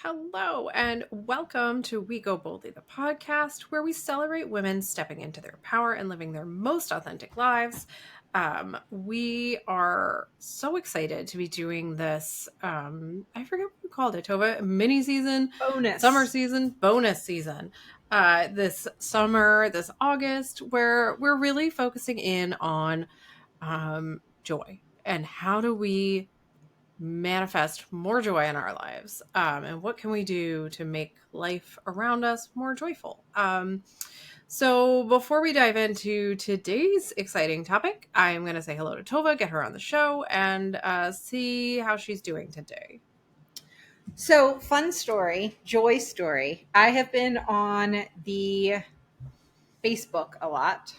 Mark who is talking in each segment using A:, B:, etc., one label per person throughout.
A: Hello, and welcome to We Go Boldly, the podcast where we celebrate women stepping into their power and living their most authentic lives. We are so excited to be doing this. I forget what we called it, Tovah, mini season, summer season, bonus season. This summer, this August, where we're really focusing in on joy and how do we manifest more joy in our lives, and what can we do to make life around us more joyful. So before we dive into today's exciting topic, I'm going to say hello to Tovah, get her on the show, and see how she's doing today.
B: So, fun story, joy story. I have been on the Facebook a lot,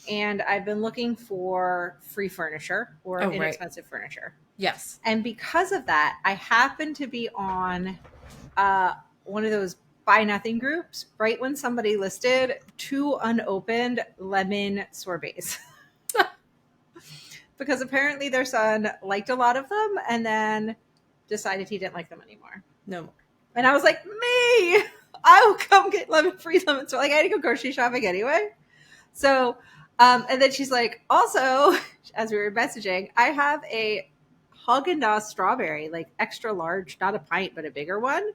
B: and I've been looking for free furniture or inexpensive furniture.
A: Yes.
B: And because of that, I happen to be on one of those buy nothing groups right when somebody listed 2 unopened lemon sorbets. Because apparently their son liked a lot of them and then decided he didn't like them anymore.
A: No more.
B: And I was like, me, I will come get free lemon. So like I had to go grocery shopping anyway. So, and then she's like, also, as we were messaging, I have a Haagen-Dazs strawberry, like extra large, not a pint, but a bigger one.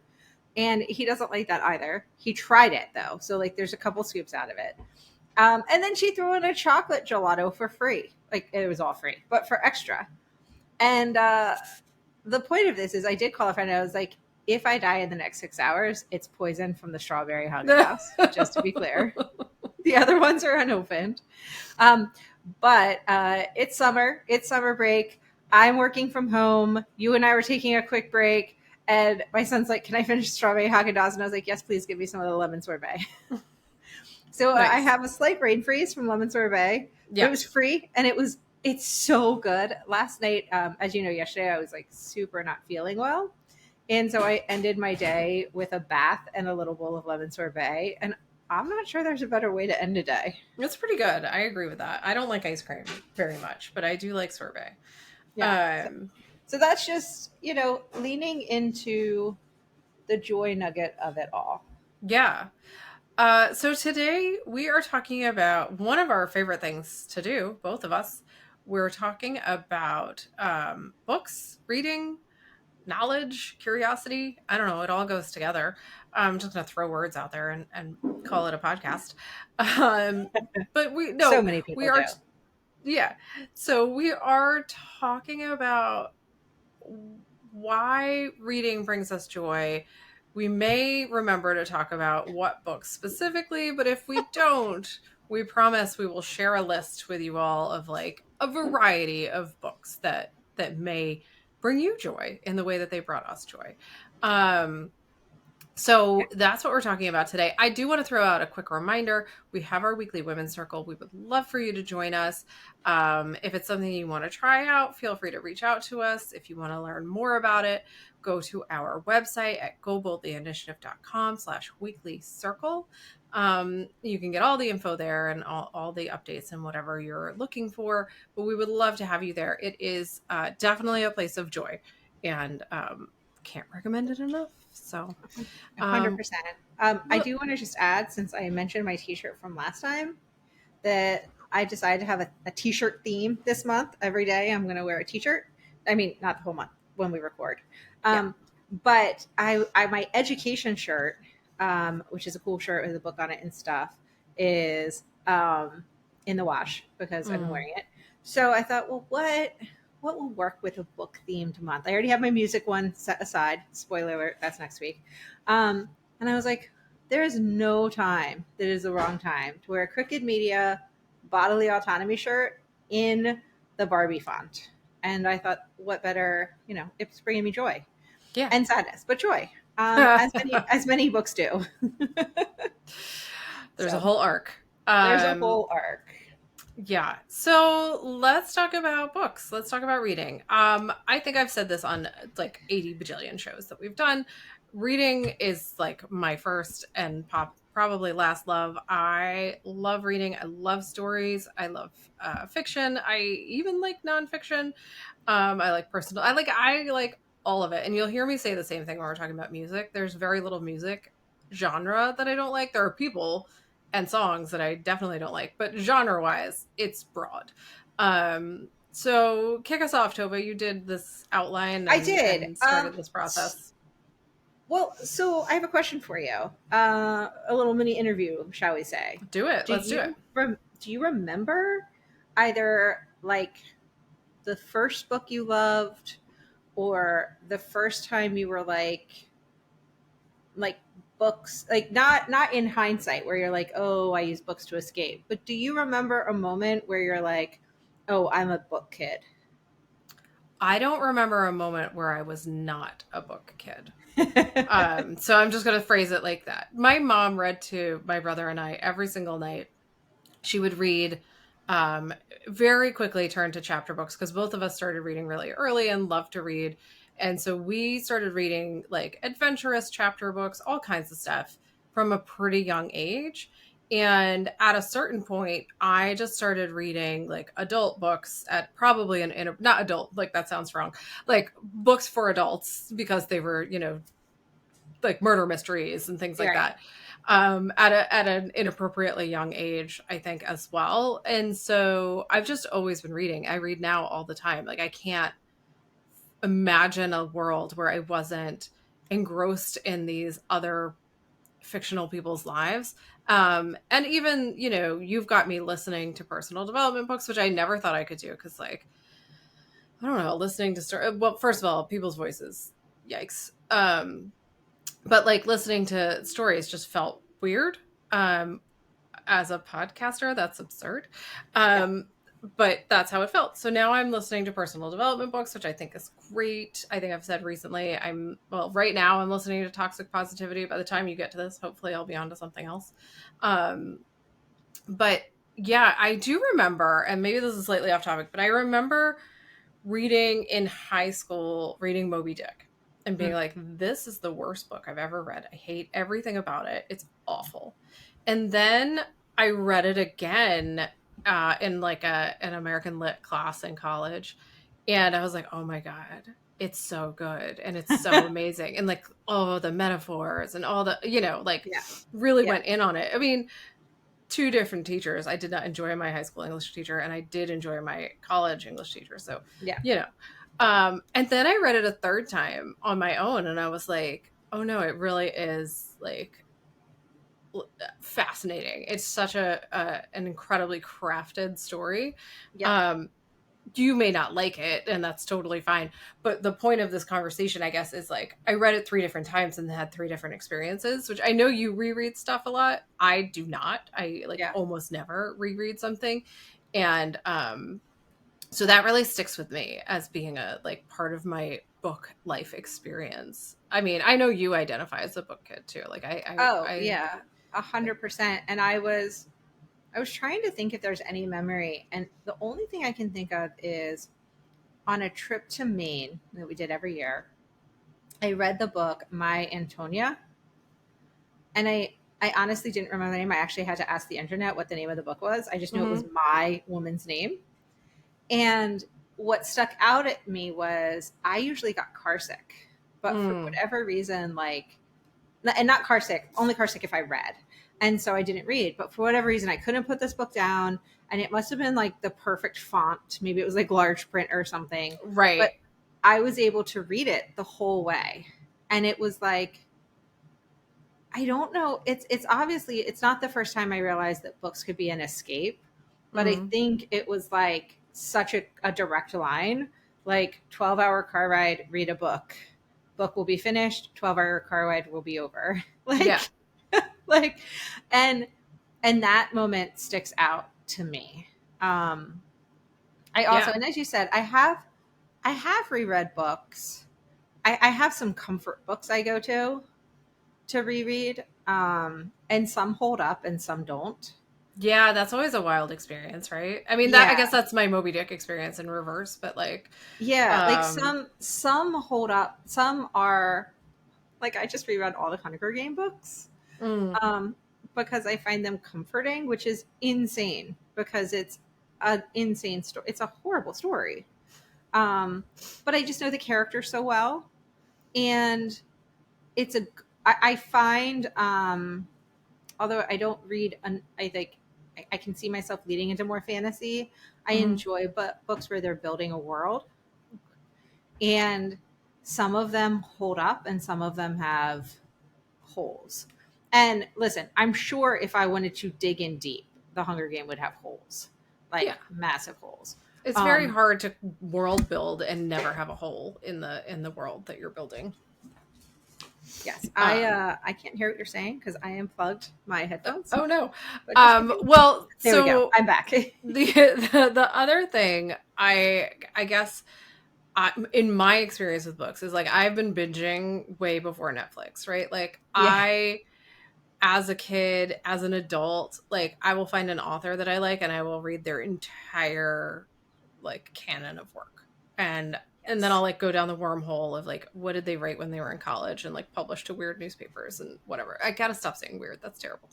B: And he doesn't like that either. He tried it though. So like there's a couple scoops out of it. And then she threw in a chocolate gelato for free. Like it was all free, but for extra. And the point of this is I did call a friend. I was like, if I die in the next 6 hours, it's poison from the strawberry Haagen-Dazs, just to be clear. The other ones are unopened. But it's summer. It's summer break. I'm working from home. You and I were taking a quick break. And my son's like, can I finish strawberry Haagen-Dazs? And I was like, yes, please give me some of the lemon sorbet. So nice. I have a slight brain freeze from lemon sorbet. Yeah. It was free and it's so good. Last night, as you know, yesterday I was like super not feeling well. And so I ended my day with a bath and a little bowl of lemon sorbet. And I'm not sure there's a better way to end a day.
A: That's pretty good. I agree with that. I don't like ice cream very much, but I do like sorbet.
B: Yeah. So that's just, leaning into the joy nugget of it all.
A: Yeah. So today we are talking about one of our favorite things to do, both of us. We're talking about books, reading, knowledge, curiosity. I don't know. It all goes together. I'm just going to throw words out there and call it a podcast. But
B: so many people do.
A: Yeah. So we are talking about why reading brings us joy. We may remember to talk about what books specifically, but if we don't, we promise we will share a list with you all of like a variety of books that may bring you joy in the way that they brought us joy. So that's what we're talking about today. I do want to throw out a quick reminder. We have our weekly women's circle. We would love for you to join us. If it's something you want to try out, feel free to reach out to us. If you want to learn more about it, go to our website at goboldlyinitiative.com/weekly circle. You can get all the info there and all the updates and whatever you're looking for, but we would love to have you there. It is definitely a place of joy, and can't recommend it enough. So
B: 100%. I do want to just add, since I mentioned my t-shirt from last time, that I decided to have a t-shirt theme this month. Every day I'm going to wear a t-shirt. I mean, not the whole month when we record. But I my education shirt, which is a cool shirt with a book on it and stuff, is in the wash because I've been wearing it. So I thought, well, what will work with a book themed month? I already have my music one set aside. Spoiler alert, that's next week. And I was like, there is no time that is the wrong time to wear a Crooked Media bodily autonomy shirt in the Barbie font. And I thought, what better, it's bringing me joy.
A: Yeah.
B: And sadness, but joy. As many books do.
A: There's a whole arc.
B: There's a whole arc.
A: Yeah. So let's talk about books. Let's talk about reading. I think I've said this on like 80 bajillion shows that we've done. Reading is like my first and probably last love. I love reading. I love stories. I love fiction. I even like nonfiction. I like personal. I like all of it. And you'll hear me say the same thing when we're talking about music. There's very little music genre that I don't like. There are people and songs that I definitely don't like, but genre wise, it's broad. So kick us off, Tova. You did this outline
B: I did.
A: and started this process.
B: Well, so I have a question for you. A little mini interview, shall we say?
A: Do it. Let's do it.
B: Do you remember either like the first book you loved, or the first time you were like books, like not in hindsight where you're like, oh, I use books to escape, but do you remember a moment where you're like, oh, I'm a book kid?
A: I don't remember a moment where I was not a book kid. So I'm just going to phrase it like that. My mom read to my brother and I every single night. She would read, very quickly turn to chapter books because both of us started reading really early and loved to read. And so we started reading like adventurous chapter books, all kinds of stuff from a pretty young age. And at a certain point, I just started reading like adult books at probably not adult, like that sounds wrong, like books for adults because they were, like murder mysteries and things like
B: Right.
A: that. At an inappropriately young age, I think as well. And so I've just always been reading. I read now all the time. Like I can't imagine a world where I wasn't engrossed in these other fictional people's lives. And even, you've got me listening to personal development books, which I never thought I could do. Cause like, I don't know, listening to well, first of all, people's voices, yikes. But like listening to stories just felt weird. As a podcaster, that's absurd.
B: Yeah.
A: But that's how it felt. So now I'm listening to personal development books, which I think is great. I think I've said recently, right now I'm listening to Toxic Positivity. By the time you get to this, hopefully I'll be on to something else. But yeah, I do remember, and maybe this is slightly off topic, but I remember reading in high school, reading Moby Dick and being like, this is the worst book I've ever read. I hate everything about it. It's awful. And then I read it again in like an American Lit class in college. And I was like, oh my God, it's so good. And it's so amazing. And like, oh, the metaphors and all the,
B: Yeah.
A: really
B: Yeah.
A: went in on it. I mean, two different teachers. I did not enjoy my high school English teacher and I did enjoy my college English teacher. So,
B: Yeah.
A: and then I read it a third time on my own and I was like, oh no, it really is like fascinating. It's such an incredibly crafted story.
B: Yeah.
A: You may not like it and that's totally fine, but the point of this conversation, I guess, is like I read it 3 different times and had 3 different experiences, which I know you reread stuff a lot. I do not. I almost never reread something. And so that really sticks with me as being a like part of my book life experience. I mean, I know you identify as a book kid too. Like
B: Yeah, 100%. And I was trying to think if there's any memory, and the only thing I can think of is on a trip to Maine that we did every year. I read the book My Antonia, and I honestly didn't remember the name. I actually had to ask the internet what the name of the book was. I just knew it was my woman's name. And what stuck out at me was I usually got carsick, but for whatever reason, and not carsick, only carsick if I read. And so I didn't read, but for whatever reason, I couldn't put this book down. And it must have been like the perfect font. Maybe it was like large print or something.
A: Right.
B: But I was able to read it the whole way. And it was like, I don't know. It's obviously, it's not the first time I realized that books could be an escape, but I think it was like such a direct line, like 12-hour car ride, read a book. Book will be finished, 12-hour car ride will be over. And that moment sticks out to me. I also, and as you said, I have reread books. I have some comfort books I go to reread, and some hold up and some don't.
A: Yeah, that's always a wild experience, right? I mean, I guess that's my Moby Dick experience in reverse, but like,
B: like some hold up, some are like, I just reread all the Hunger Game books, because I find them comforting, which is insane because it's an insane story. It's a horrible story, but I just know the characters so well. And it's a, I find, although I don't read, I think I can see myself leading into more fantasy. I
A: Mm-hmm.
B: enjoy books where they're building a world, and some of them hold up and some of them have holes. And listen, I'm sure if I wanted to dig in deep, the Hunger Game would have holes,
A: Yeah.
B: like massive holes.
A: It's very
B: Um,
A: hard to world build and never have a hole in the world that you're building.
B: yes,
A: Um,
B: I can't hear what you're saying because I unplugged my headphones.
A: oh no.
B: But just continue.
A: Well,
B: There we go.
A: so
B: I'm back.
A: the other thing I guess in my experience with books is like I've been binging way before Netflix, right? Like
B: Yeah.
A: I as a kid, as an adult, like I will find an author that I like and I will read their entire like canon of work. And then I'll
B: Yes.
A: like go down the wormhole of like what did they write when they were in college and like publish to weird newspapers and whatever. I gotta stop saying weird. That's terrible.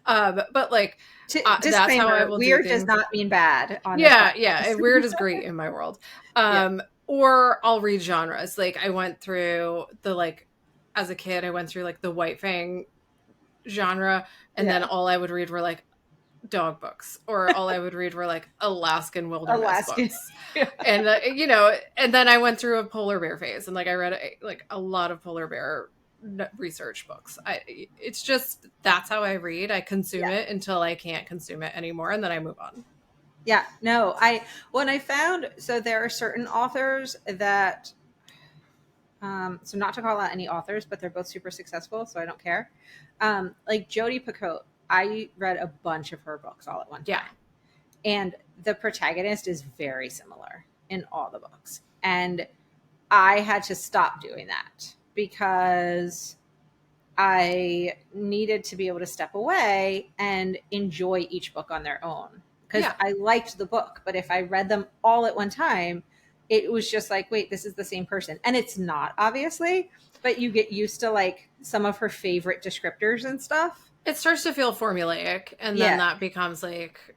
A: But like that's how I
B: Disclaimer:
A: will do
B: weird does
A: things.
B: not mean bad on this
A: Yeah, yeah.
B: podcast.
A: Weird is great in my world.
B: Yeah.
A: Or I'll read genres. Like I went through the like as a kid, I went through like the White Fang genre, and then
B: Yeah.
A: all I would read were like dog books, or all I would read were like Alaskan wilderness
B: Alaskan.
A: books.
B: Yeah.
A: And you know, and then I went through a polar bear phase, and like I read like a lot of polar bear research books. It's just that's how I read. I consume
B: Yeah.
A: it until I can't consume it anymore, and then I move on.
B: Yeah. No, when I found, so there are certain authors that, so not to call out any authors, but they're both super successful, so I don't care. Like Jodi Picoult, I read a bunch of her books all at one
A: Yeah.
B: time. And the protagonist is very similar in all the books. And I had to stop doing that because I needed to be able to step away and enjoy each book on their own. Because
A: Yeah.
B: I liked the book, but if I read them all at one time, it was just like, wait, this is the same person. And it's not, obviously, but you get used to like some of her favorite descriptors and stuff.
A: It starts to feel formulaic, and then
B: Yeah.
A: that becomes like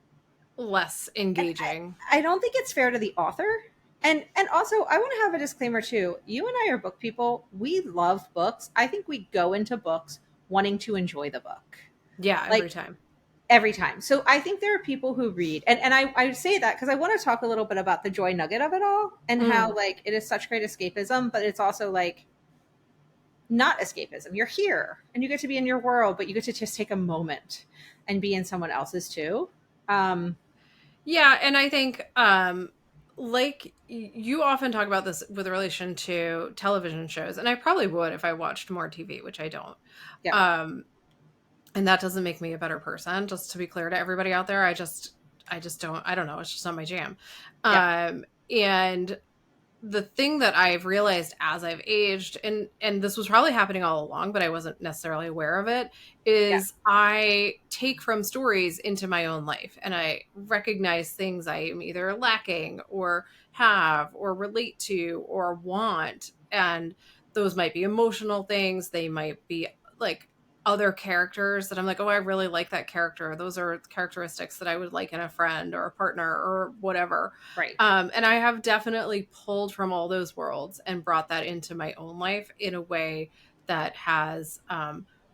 A: less
B: And
A: engaging.
B: I don't think it's fair to the author. And also, I want to have a disclaimer too. You and I are book people. We love books. I think we go into books wanting to enjoy the book.
A: Yeah, every
B: Like
A: time.
B: every time. So I think there are people who read, and I say that because I want to talk a little bit about the joy nugget of it all and how like it is such great escapism, but it's also like not escapism. You're here and you get to be in your world, but you get to just take a moment and be in someone else's too.
A: Yeah, and I think like you often talk about this with relation to television shows, and I probably would if I watched more TV, which I don't.
B: Yeah.
A: Um and that doesn't make me a better person, just to be clear to everybody out there. I just don't, I don't know, it's just not my jam.
B: Yeah.
A: And the thing that I've realized as I've aged, and this was probably happening all along, but I wasn't necessarily aware of it,
B: Yeah.
A: is I take from stories into my own life, and I recognize things I am either lacking or have or relate to or want, and those might be emotional things. They might be like other characters that I'm like, oh, I really like that character. Those are characteristics that I would like in a friend or a partner or whatever.
B: Right.
A: And I have definitely pulled from all those worlds and brought that into my own life in a way that has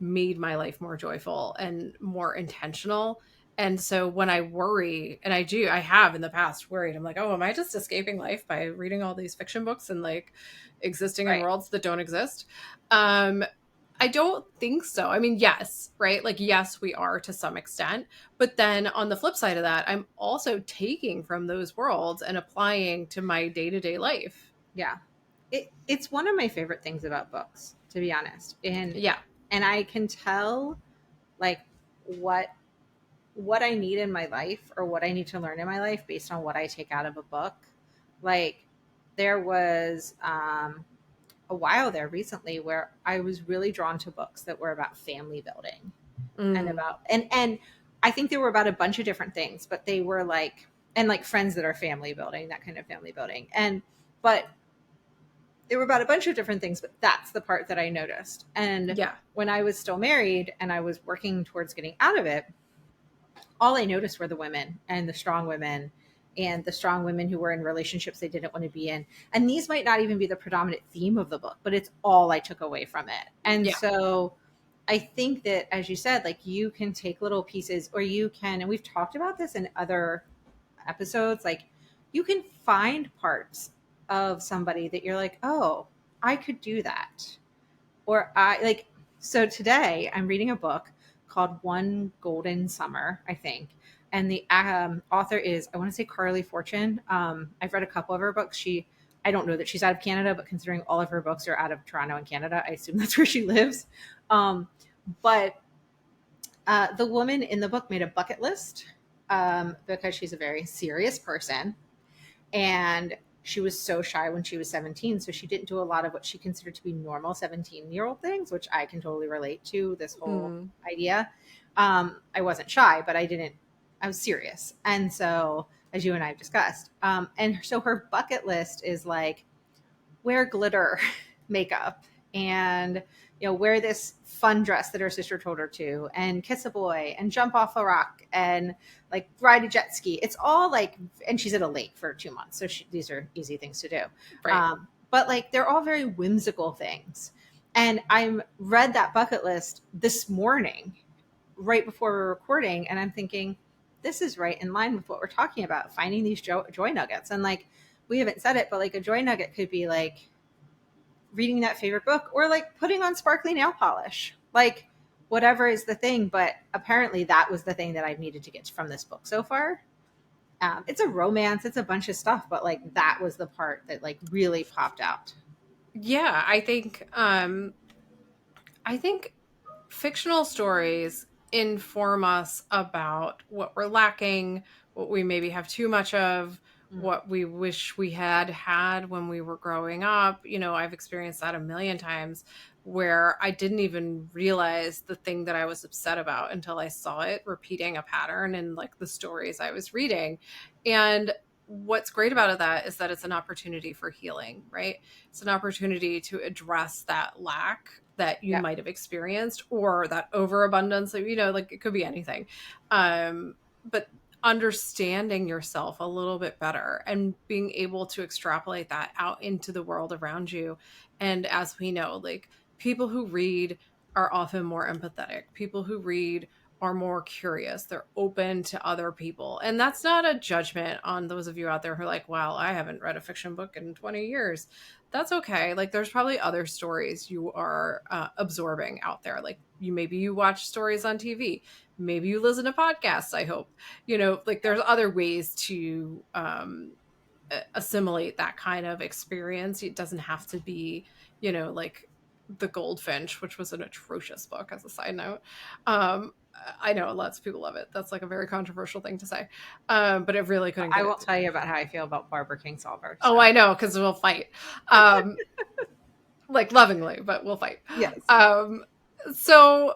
A: made my life more joyful and more intentional. And so when I worry, and I have in the past worried, I'm like, oh, am I just escaping life by reading all these fiction books and like existing in
B: Right.
A: worlds that don't exist? I don't think so. I mean, yes, right? Like, yes, we are to some extent. But then on the flip side of that, I'm also taking from those worlds and applying to my day to day life.
B: Yeah. It's one of my favorite things about books, to be honest.
A: Yeah.
B: And I can tell like what I need in my life or what I need to learn in my life based on what I take out of a book. Like there was a while there recently where I was really drawn to books that were about family building and about and I think they were about a bunch of different things, but they were like and like friends that are family building, that kind of family building. And but they were about a bunch of different things, but that's the part that I noticed. And
A: Yeah.
B: when I was still married and I was working towards getting out of it, all I noticed were the women and the strong women and the strong women who were in relationships they didn't want to be in. And these might not even be the predominant theme of the book, but it's all I took away from it. And
A: Yeah.
B: so I think that, as you said, like you can take little pieces, or you can, and we've talked about this in other episodes, like you can find parts of somebody that you're like, oh, I could do that. Or I like, so today I'm reading a book called One Golden Summer, I think. And the author is, I want to say Carly Fortune. I've read a couple of her books. I don't know that she's out of Canada, but considering all of her books are out of Toronto and Canada, I assume that's where she lives. But the woman in the book made a bucket list because she's a very serious person. And she was so shy when she was 17. So she didn't do a lot of what she considered to be normal 17-year-old things, which I can totally relate to, this whole idea. I wasn't shy, but I was serious. And so, as you and I have discussed, and so her bucket list is like, wear glitter makeup, and wear this fun dress that her sister told her to, and kiss a boy, and jump off a rock, and like ride a jet ski. It's all like, and she's at a lake for 2 months, so these are easy things to do.
A: Right.
B: But like they're all very whimsical things. And I read that bucket list this morning right before we're recording, and I'm thinking, this is right in line with what we're talking about, finding these joy nuggets. And like, we haven't said it, but like a joy nugget could be like reading that favorite book, or like putting on sparkly nail polish, like whatever is the thing. But apparently that was the thing that I've needed to get from this book so far. It's a romance, it's a bunch of stuff, but like that was the part that like really popped out.
A: Yeah, I think fictional stories inform us about what we're lacking, what we maybe have too much of, what we wish we had when we were growing up. I've experienced that a million times, where I didn't even realize the thing that I was upset about until I saw it repeating a pattern in like the stories I was reading. And what's great about that is that it's an opportunity for healing, right? It's an opportunity to address that lack that you
B: Yeah.
A: might have experienced, or that overabundance, like it could be anything. But understanding yourself a little bit better and being able to extrapolate that out into the world around you. And as we know, like, people who read are often more empathetic. People who read are more curious. They're open to other people. And that's not a judgment on those of you out there who are like, wow, I haven't read a fiction book in 20 years. That's okay. Like, there's probably other stories you are absorbing out there. Like, maybe you watch stories on TV. Maybe you listen to podcasts, I hope. Like, there's other ways to assimilate that kind of experience. It doesn't have to be, like The Goldfinch, which was an atrocious book, as a side note. I know lots of people love it. That's like a very controversial thing to say. But it really couldn't get
B: I
A: it.
B: won't tell you about how I feel about Barbara Kingsolver.
A: So. Oh, I know, because we'll fight. Like, lovingly, but we'll fight.
B: Yes.
A: So,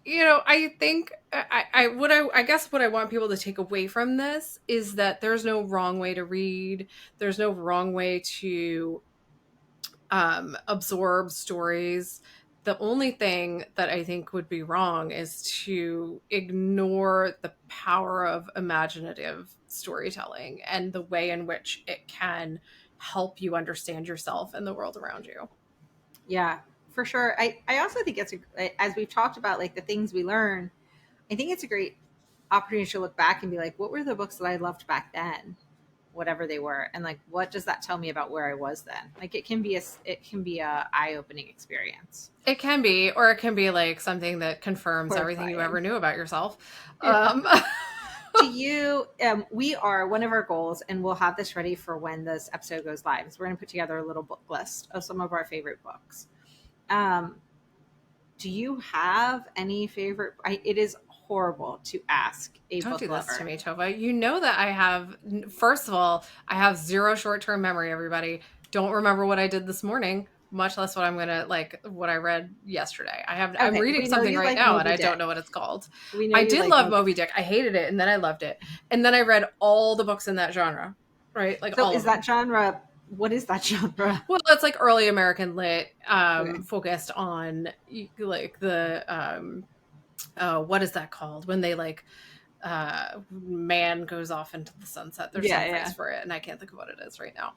A: I think I guess what I want people to take away from this is that there's no wrong way to read. There's no wrong way to absorb stories. The only thing that I think would be wrong is to ignore the power of imaginative storytelling and the way in which it can help you understand yourself and the world around you.
B: Yeah, for sure. I also think as we've talked about, like the things we learn, I think it's a great opportunity to look back and be like, what were the books that I loved back then, whatever they were, and like, what does that tell me about where I was then? Like, it can be a eye-opening experience.
A: It can be, or it can be like something that confirms everything you ever knew about yourself.
B: Yeah. We are, one of our goals, and we'll have this ready for when this episode goes live, is we're going to put together a little book list of some of our favorite books. Do you have any favorite? It is horrible to ask a
A: Don't
B: book
A: do this
B: lover.
A: to me, Tovah. You know that I have, first of all, I have zero short-term memory, everybody. Don't remember what I did this morning, much less what I'm going to, like, what I read yesterday. I'm reading something right now, and I don't know what it's called. I did love Moby Dick. I hated it, and then I loved it. And then I read all the books in that genre, right? Like,
B: So
A: all
B: is
A: of them.
B: that genre? What is that genre?
A: Well, it's like early American lit, focused on like the what is that called when they like man goes off into the sunset. There's
B: Yeah,
A: some phrase
B: yeah.
A: for it, and I can't think of what it is right now.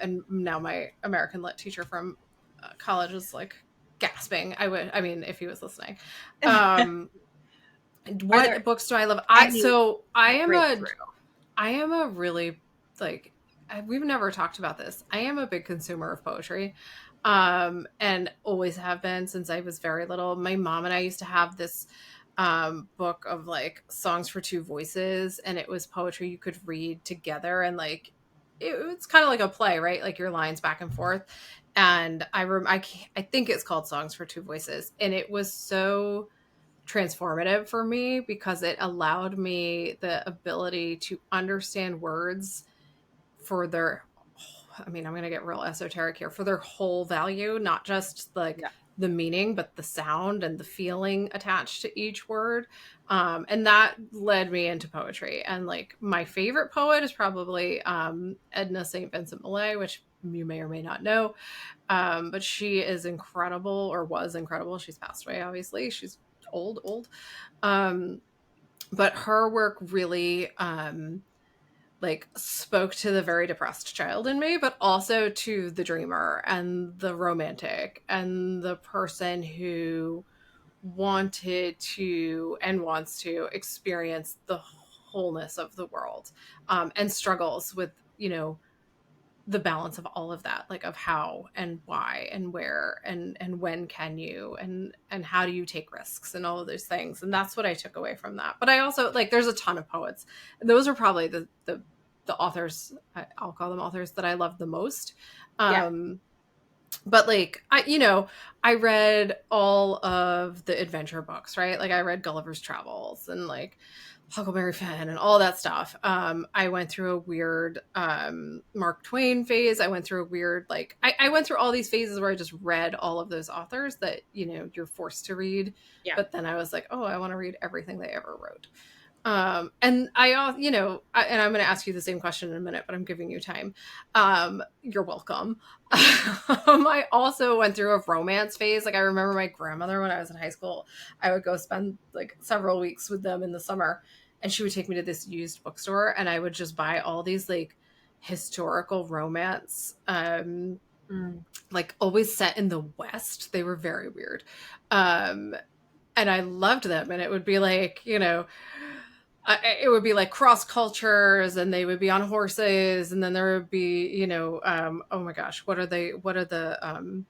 A: And now my American lit teacher from college is like gasping. I mean, if he was listening. Um,
B: Are there
A: what books do I love?
B: any breakthrough?
A: I am a really like we've never talked about this. I am a big consumer of poetry. And always have been since I was very little. My mom and I used to have this book of like songs for two voices, and it was poetry you could read together, and like it's kind of like a play, right? Like your lines back and forth. And I think it's called Songs for Two Voices, and it was so transformative for me because it allowed me the ability to understand words for their, I mean, I'm going to get real esoteric here, for their whole value, not just like
B: Yeah.
A: the meaning, but the sound and the feeling attached to each word. And that led me into poetry. And like my favorite poet is probably Edna St. Vincent Millay, which you may or may not know. But she is incredible, or was incredible. She's passed away, obviously. She's old. Um, but her work really like spoke to the very depressed child in me, but also to the dreamer and the romantic and the person who wanted to and wants to experience the wholeness of the world, and struggles with, the balance of all of that, like of how and why and where and when can you and how do you take risks and all of those things. And that's what I took away from that. But I also like, there's a ton of poets. Those are probably the authors, I'll call them authors, that I love the most.
B: Yeah.
A: But like I read all of the adventure books, right? Like I read Gulliver's Travels and like Huckleberry Finn and all that stuff. I went through a weird Mark Twain phase. I went through a weird, like I went through all these phases where I just read all of those authors that you're forced to read.
B: Yeah.
A: But then I was like, oh, I want to read everything they ever wrote. And and I'm going to ask you the same question in a minute, but I'm giving you time. You're welcome. I also went through a romance phase. Like I remember my grandmother when I was in high school, I would go spend like several weeks with them in the summer, and she would take me to this used bookstore, and I would just buy all these like historical romance,
B: Mm.
A: like always set in the West. They were very weird. And I loved them. And it would be like, it would be like cross cultures, and they would be on horses, and then there would be, oh my gosh, what are the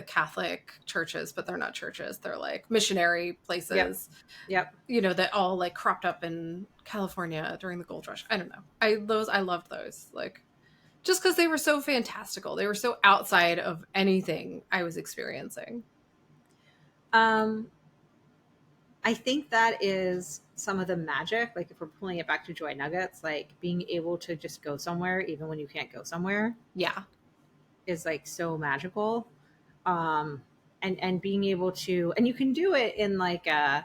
A: Catholic churches, but they're not churches. They're like missionary
B: Yep.
A: places,
B: Yep.
A: that all like cropped up in California during the gold rush. I don't know. I loved those. Like, just because they were so fantastical. They were so outside of anything I was experiencing.
B: Um, I think that is some of the magic. Like if we're pulling it back to Joy Nuggets, like being able to just go somewhere, even when you can't go somewhere,
A: Yeah.
B: is like so magical. And being able to, and you can do it in like I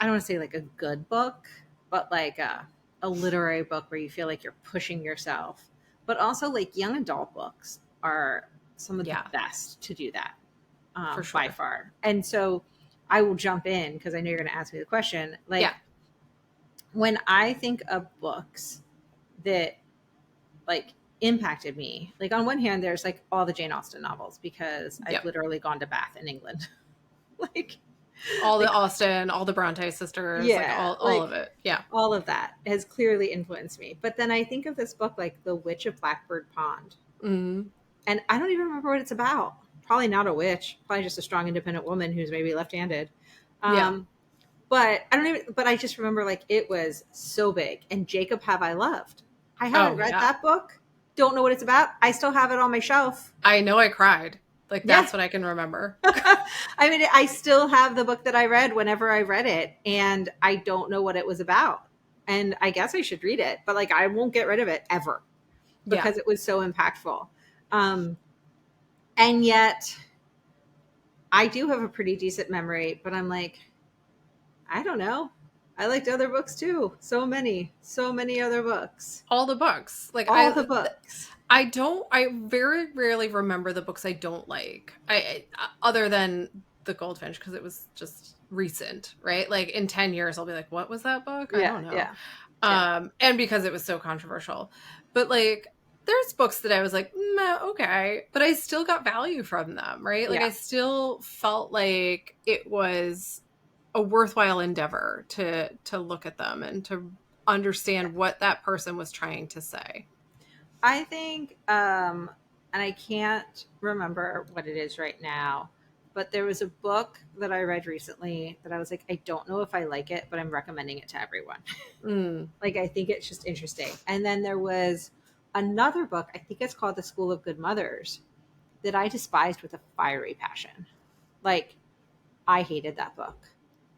B: don't want to say like a good book, but like a literary book where you feel like you're pushing yourself. But also like young adult books are some of the
A: Yeah.
B: best to do that,
A: For
B: by
A: sure.
B: far. And so I will jump in because I know you're going to ask me the question. Like
A: Yeah.
B: when I think of books that like impacted me, like on one hand, there's like all the Jane Austen novels because I've
A: Yep.
B: literally gone to Bath in England. like,
A: All the
B: like,
A: Austen, all the Bronte sisters, like
B: yeah,
A: all of
B: like
A: it. Yeah.
B: all of that has clearly influenced me. But then I think of this book like The Witch of Blackbird Pond,
A: Mm.
B: and I don't even remember what it's about. Probably not a witch, probably just a strong, independent woman who's maybe left-handed.
A: Yeah.
B: But I don't even. But I just remember like it was so big. And Jacob Have I Loved. I haven't
A: Oh,
B: read
A: yeah.
B: that book. Don't know what it's about. I still have it on my shelf.
A: I know I cried. Like,
B: Yeah.
A: that's what I can remember.
B: I mean, I still have the book that I read whenever I read it, and I don't know what it was about. And I guess I should read it, but like I won't get rid of it ever
A: Yeah.
B: because it was so impactful. And yet, I do have a pretty decent memory, but I'm like, I don't know. I liked other books too. So many other books.
A: All the books. Like,
B: All the books.
A: I very rarely remember the books I don't like. Other than The Goldfinch because it was just recent, right? Like in 10 years, I'll be like, what was that book? I
B: Yeah,
A: don't know.
B: yeah, yeah,
A: And because it was so controversial. But like, there's books that I was like, okay, but I still got value from them, right? Like,
B: yeah.
A: I still felt like it was a worthwhile endeavor to look at them and to understand what that person was trying to say.
B: I think, and I can't remember what it is right now, but there was a book that I read recently that I was like, I don't know if I like it, but I'm recommending it to everyone.
A: Mm.
B: Like, I think it's just interesting. And then there was another book, I think it's called The School of Good Mothers, that I despised with a fiery passion. Like, I hated that book.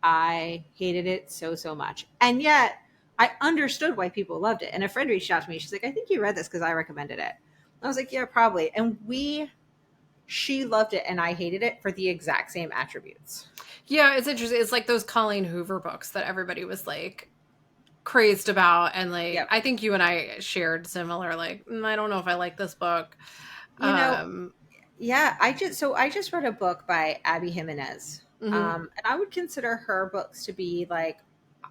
B: I hated it so, so much. And yet, I understood why people loved it. And a friend reached out to me. She's like, I think you read this because I recommended it. I was like, yeah, probably. And she loved it and I hated it for the exact same attributes.
A: Yeah, it's interesting. It's like those Colleen Hoover books that everybody was like crazed about. And like,
B: Yep.
A: I think you and I shared similar, like, I don't know if I like this book.
B: You know,
A: Um,
B: yeah, I just read a book by Abby Jimenez.
A: mhm.
B: And I would consider her books to be like,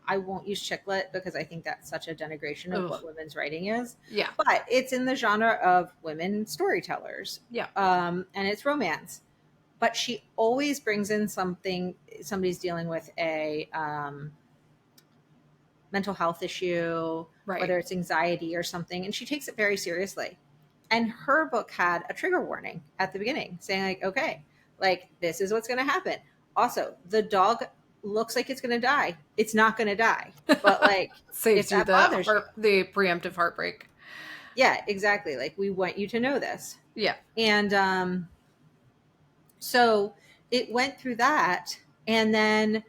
B: I won't use chick lit because I think that's such a denigration of
A: Ugh.
B: what women's writing is.
A: Yeah.
B: But it's in the genre of women storytellers.
A: Yeah.
B: And it's romance. But she always brings in somebody's dealing with a mental health issue,
A: Right.
B: whether it's anxiety or something, and she takes it very seriously. And her book had a trigger warning at the beginning saying, like, okay, like this is what's going to happen. Also, the dog looks like it's going to die. It's not going to die. But like, if
A: Saves you
B: that bothers you,
A: the preemptive heartbreak.
B: yeah, exactly. Like, we want you to know this.
A: Yeah.
B: And so it went through that. And then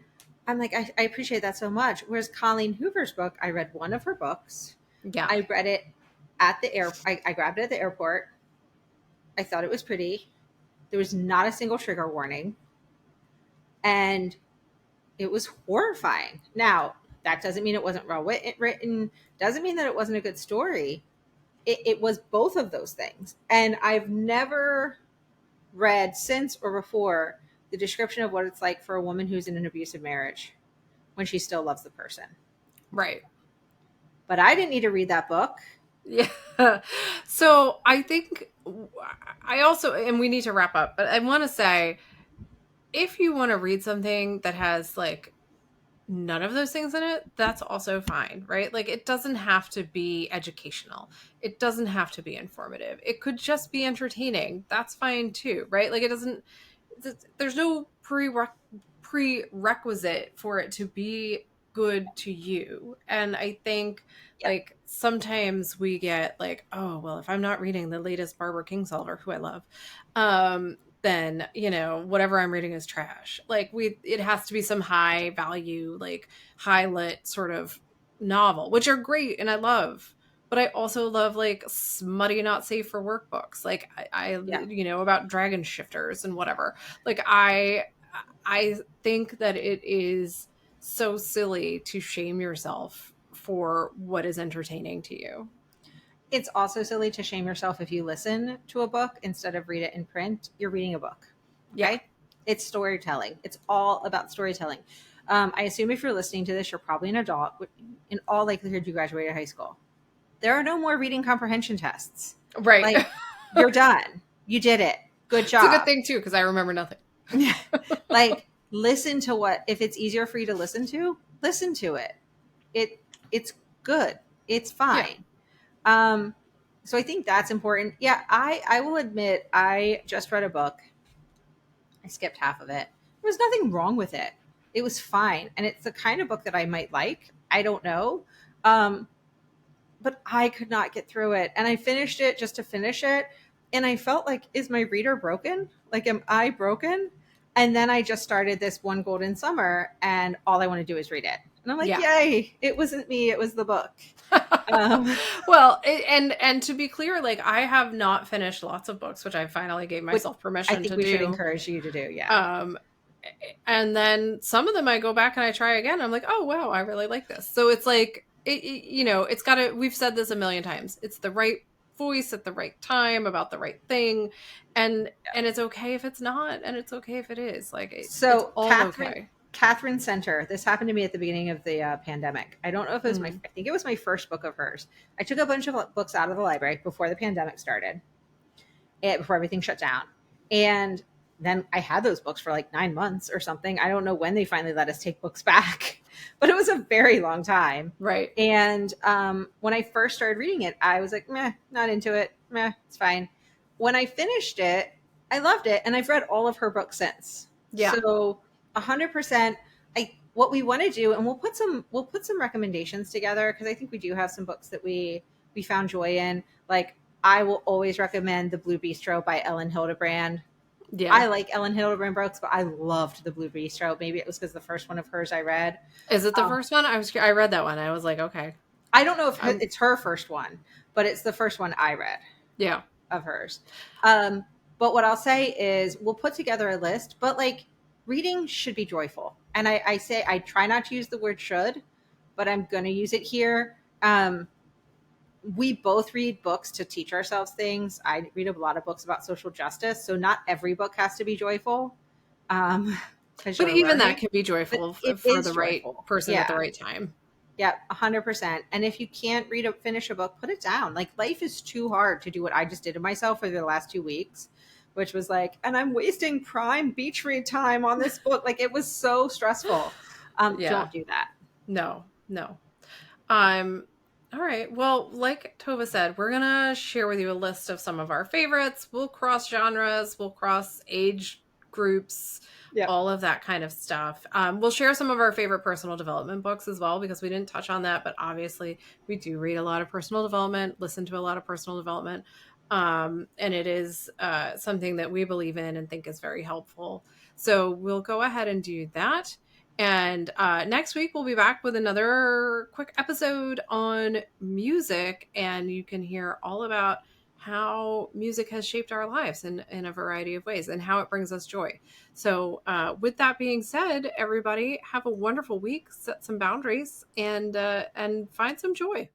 B: I'm like, I appreciate that so much. Whereas Colleen Hoover's book, I read one of her books.
A: Yeah.
B: I read it at the air. I grabbed it at the airport. I thought it was pretty. There was not a single trigger warning. And it was horrifying. Now, that doesn't mean it wasn't well written, doesn't mean that it wasn't a good story. It was both of those things. And I've never read since or before the description of what it's like for a woman who's in an abusive marriage when she still loves the person.
A: Right.
B: But I didn't need to read that book.
A: Yeah. So I think I also, and we need to wrap up, but I want to say, if you want to read something that has like none of those things in it, that's also fine, right? Like, it doesn't have to be educational. It doesn't have to be informative. It could just be entertaining. That's fine too, right? Like, it doesn't, there's no prerequisite for it to be good to you. And I think
B: Yeah.
A: like sometimes we get like, oh, well, if I'm not reading the latest Barbara Kingsolver, who I love, then, you know, whatever I'm reading is trash. Like, it has to be some high value, like high lit sort of novel, which are great and I love. But I also love like smutty, not safe for work books. Like
B: Yeah.
A: you know, about dragon shifters and whatever. Like, I think that it is so silly to shame yourself for what is entertaining to you.
B: It's also silly to shame yourself if you listen to a book instead of read it in print. You're reading a book. Okay.
A: Yeah.
B: It's storytelling. It's all about storytelling. I assume if you're listening to this, you're probably an adult. In all likelihood, you graduated high school. There are no more reading comprehension tests.
A: Right.
B: Like, you're done. You did it. Good job.
A: It's a good thing too, because I remember nothing.
B: Like, listen to what, if it's easier for you to listen to it. It's good. It's fine. Yeah. So I think that's important. Yeah, I will admit I just read a book. I skipped half of it. There was nothing wrong with it. It was fine. And it's the kind of book that I might like. I don't know. But I could not get through it. And I finished it just to finish it. And I felt like, is my reader broken? Like, am I broken? And then I just started this One Golden Summer, and all I want to do is read it. And I'm like, yay, it wasn't me, it was the book.
A: Well, and to be clear, like, I have not finished lots of books, which I finally gave myself permission to do.
B: I think we should encourage you to do, yeah.
A: And then some of them I go back and I try again. I'm like, oh, wow, I really like this. So it's like, you know, it's got to, we've said this a million times. It's the right voice at the right time about the right thing. And it's okay if it's not, and it's okay if it is. Like it's
B: So
A: all okay.
B: Catherine Center. This happened to me at the beginning of the pandemic. I don't know if it was
A: Mm.
B: I think it was my first book of hers. I took a bunch of books out of the library before the pandemic started, before everything shut down, and then I had those books for like 9 months or something. I don't know when they finally let us take books back, but it was a very long time.
A: Right.
B: And when I first started reading it, I was like, meh, not into it. Meh, it's fine. When I finished it, I loved it, and I've read all of her books since.
A: Yeah.
B: So 100%. What we want to do, and we'll put some recommendations together, because I think we do have some books that we found joy in. Like, I will always recommend The Blue Bistro by Ellen Hildebrand.
A: Yeah.
B: I like Ellen Hildebrand books, but I loved The Blue Bistro. Maybe it was because the first one of hers I read.
A: Is it the first one? I read that one. I was like, okay.
B: I don't know if it's her first one, but it's the first one I read.
A: Yeah.
B: Of hers. But what I'll say is we'll put together a list, but like, reading should be joyful. And I say, I try not to use the word should, but I'm going to use it here. We both read books to teach ourselves things. I read a lot of books about social justice. So not every book has to be joyful.
A: But even that can be joyful for the right
B: joyful.
A: person at the right time.
B: Yeah, 100%. And if you can't finish a book, put it down. Like, life is too hard to do what I just did to myself for the last 2 weeks, which was like, and I'm wasting prime beach read time on this book. Like, it was so stressful. Don't do that.
A: No. All right. Well, like Tovah said, we're going to share with you a list of some of our favorites. We'll cross genres, we'll cross age groups, all of that kind of stuff. We'll share some of our favorite personal development books as well, because we didn't touch on that, but obviously we do read a lot of personal development, listen to a lot of personal development. And it is something that we believe in and think is very helpful. So we'll go ahead and do that. And next week, we'll be back with another quick episode on music, and you can hear all about how music has shaped our lives in a variety of ways and how it brings us joy. So with that being said, everybody have a wonderful week, set some boundaries, and find some joy.